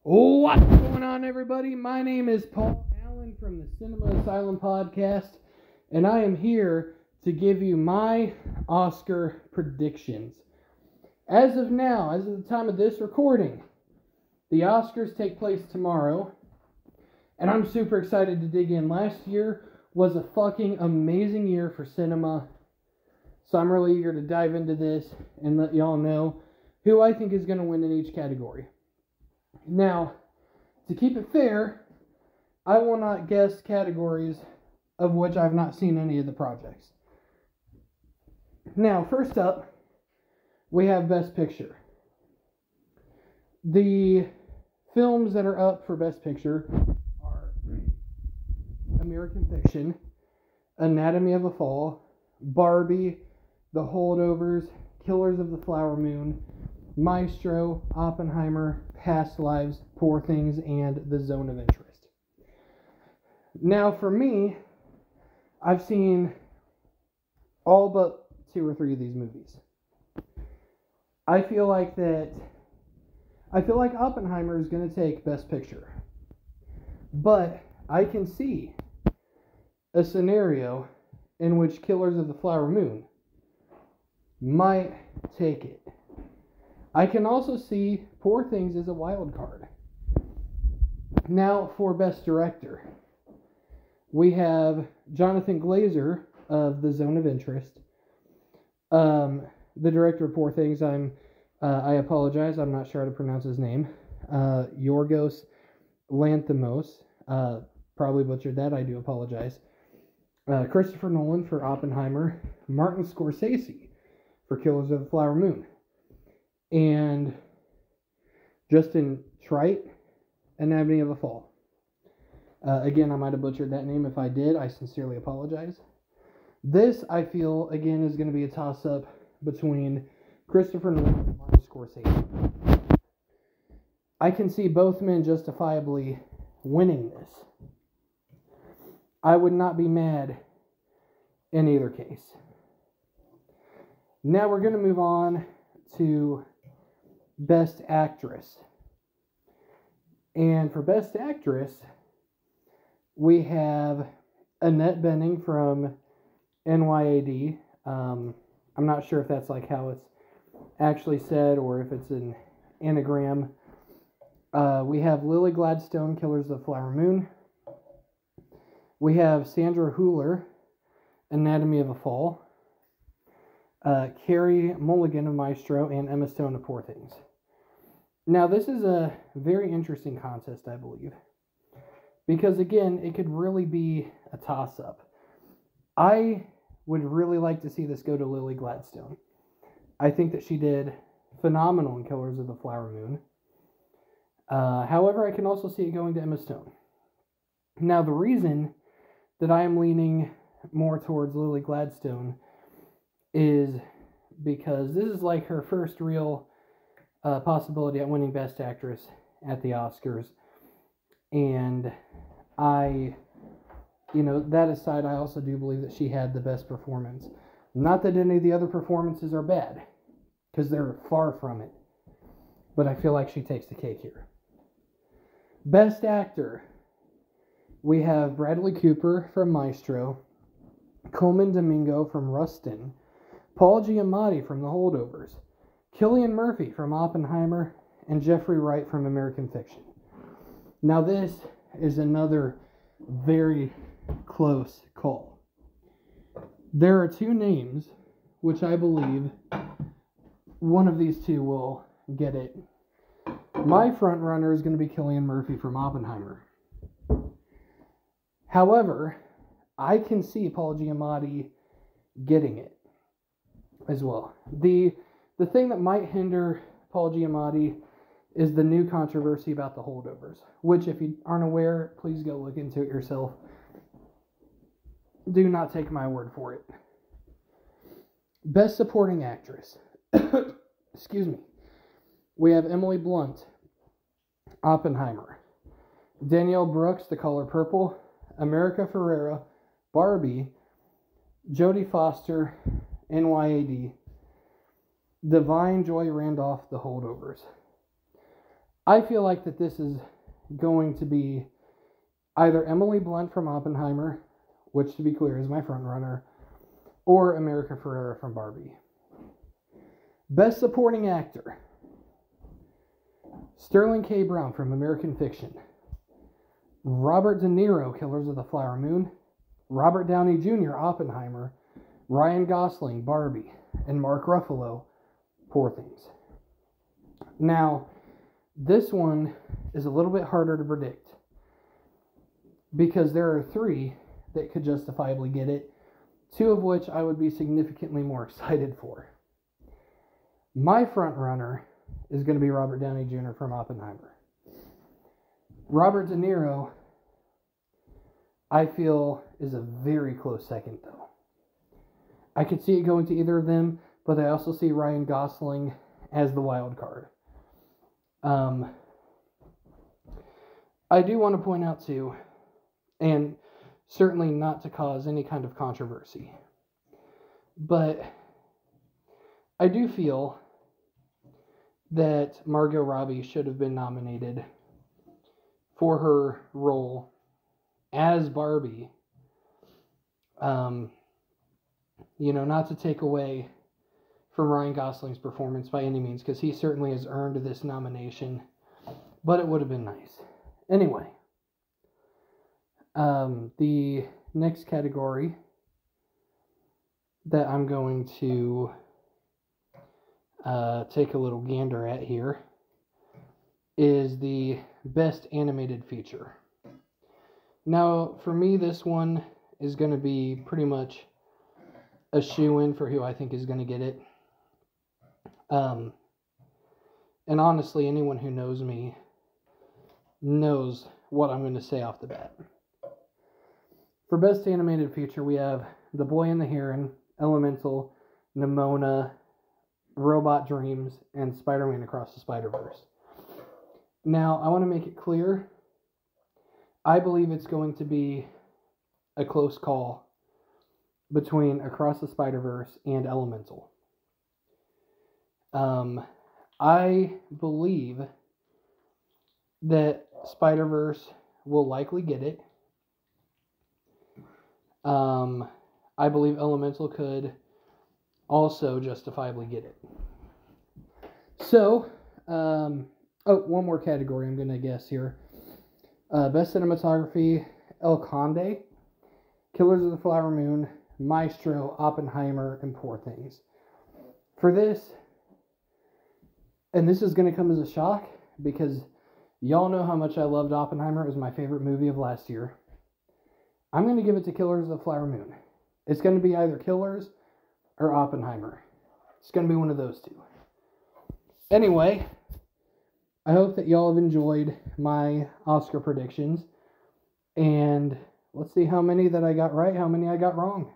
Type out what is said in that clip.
What's going on, everybody? My name is Paul Allen from the Cinema Asylum podcast, and I am here to give you my Oscar predictions. As of now, as of the time of this recording, the Oscars take place tomorrow, and I'm super excited to dig in. Last year was a fucking amazing year for cinema, so I'm really eager to dive into this and let y'all know who I think is going to win in each category. Now, to keep it fair, I will not guess categories of which I've not seen any of the projects. Now, first up, we have Best Picture. The films that are up for Best Picture are American Fiction, Anatomy of a Fall, Barbie, The Holdovers, Killers of the Flower Moon, Maestro, Oppenheimer, Past Lives, Poor Things, and The Zone of Interest. Now, for me, I've seen all but 2 or 3 of these movies. I feel like Oppenheimer is going to take Best Picture. But I can see a scenario in which Killers of the Flower Moon might take it. I can also see Poor Things as a wild card. Now, for Best Director, we have Jonathan Glazer of The Zone of Interest. The director of Poor Things, I apologize, I'm not sure how to pronounce his name. Yorgos Lanthimos, probably butchered that, I do apologize. Christopher Nolan for Oppenheimer, Martin Scorsese for Killers of the Flower Moon, and Justin Trite, Anatomy of a Fall. Again, I might have butchered that name. If I did, I sincerely apologize. This, I feel, again, is going to be a toss-up between Christopher Nolan and Martin Scorsese. I can see both men justifiably winning this. I would not be mad in either case. Now we're going to move on to Best Actress. And for Best Actress, we have Annette Bening from NYAD. I'm not sure if that's like how it's actually said or if it's an anagram. We have Lily Gladstone, Killers of the Flower Moon. We have Sandra Hüller, Anatomy of a Fall. Carey Mulligan of Maestro, and Emma Stone of Poor Things. Now, this is a very interesting contest, I believe, because, again, it could really be a toss-up. I would really like to see this go to Lily Gladstone. I think that she did phenomenal in Killers of the Flower Moon. However, I can also see it going to Emma Stone. Now, the reason that I am leaning more towards Lily Gladstone is because this is like her first real possibility at winning Best Actress at the Oscars. And that aside, I also do believe that she had the best performance. Not that any of the other performances are bad, because they're far from it. But I feel like she takes the cake here. Best Actor, we have Bradley Cooper from Maestro, Colman Domingo from Rustin, Paul Giamatti from The Holdovers, Cillian Murphy from Oppenheimer, and Jeffrey Wright from American Fiction. Now this is another very close call. There are 2 names which I believe one of these 2 will get it. My front runner is going to be Cillian Murphy from Oppenheimer. However, I can see Paul Giamatti getting it as well. The thing that might hinder Paul Giamatti is the new controversy about The Holdovers, which, if you aren't aware, please go look into it yourself. Do not take my word for it. Best Supporting Actress. Excuse me. We have Emily Blunt, Oppenheimer, Danielle Brooks, The Color Purple, America Ferrera, Barbie, Jodie Foster, NYAD, Divine Joy Randolph, The Holdovers. I feel like that this is going to be either Emily Blunt from Oppenheimer, which to be clear is my front runner, or America Ferrera from Barbie. Best Supporting Actor: Sterling K. Brown from American Fiction, Robert De Niro, Killers of the Flower Moon, Robert Downey Jr., Oppenheimer, Ryan Gosling, Barbie, and Mark Ruffalo, Poor Things. Now, this one is a little bit harder to predict because there are 3 that could justifiably get it, 2 of which I would be significantly more excited for. My front runner is going to be Robert Downey Jr. from Oppenheimer. Robert De Niro, I feel, is a very close second, though. I could see it going to either of them, but I also see Ryan Gosling as the wild card. I do want to point out, too, and certainly not to cause any kind of controversy, but I do feel that Margot Robbie should have been nominated for her role as Barbie. Not to take away from Ryan Gosling's performance by any means, because he certainly has earned this nomination, but it would have been nice. Anyway, the next category that I'm going to take a little gander at here is the Best Animated Feature. Now, for me, this one is going to be pretty much a shoo-in for who I think is going to get it. And honestly, anyone who knows me knows what I'm going to say off the bat. For Best Animated Feature, we have The Boy and the Heron, Elemental, Nimona, Robot Dreams, and Spider-Man Across the Spider-Verse. Now, I want to make it clear, I believe it's going to be a close call between Across the Spider-Verse and Elemental. I believe that Spider-Verse will likely get it. I believe Elemental could also justifiably get it. So, one more category I'm going to guess here. Best Cinematography: El Conde, Killers of the Flower Moon, Maestro, Oppenheimer, and Poor Things. For this, and this is going to come as a shock because y'all know how much I loved Oppenheimer. It was my favorite movie of last year. I'm going to give it to Killers of the Flower Moon. It's going to be either Killers or Oppenheimer. It's going to be one of those 2. Anyway, I hope that y'all have enjoyed my Oscar predictions. And let's see how many that I got right, how many I got wrong.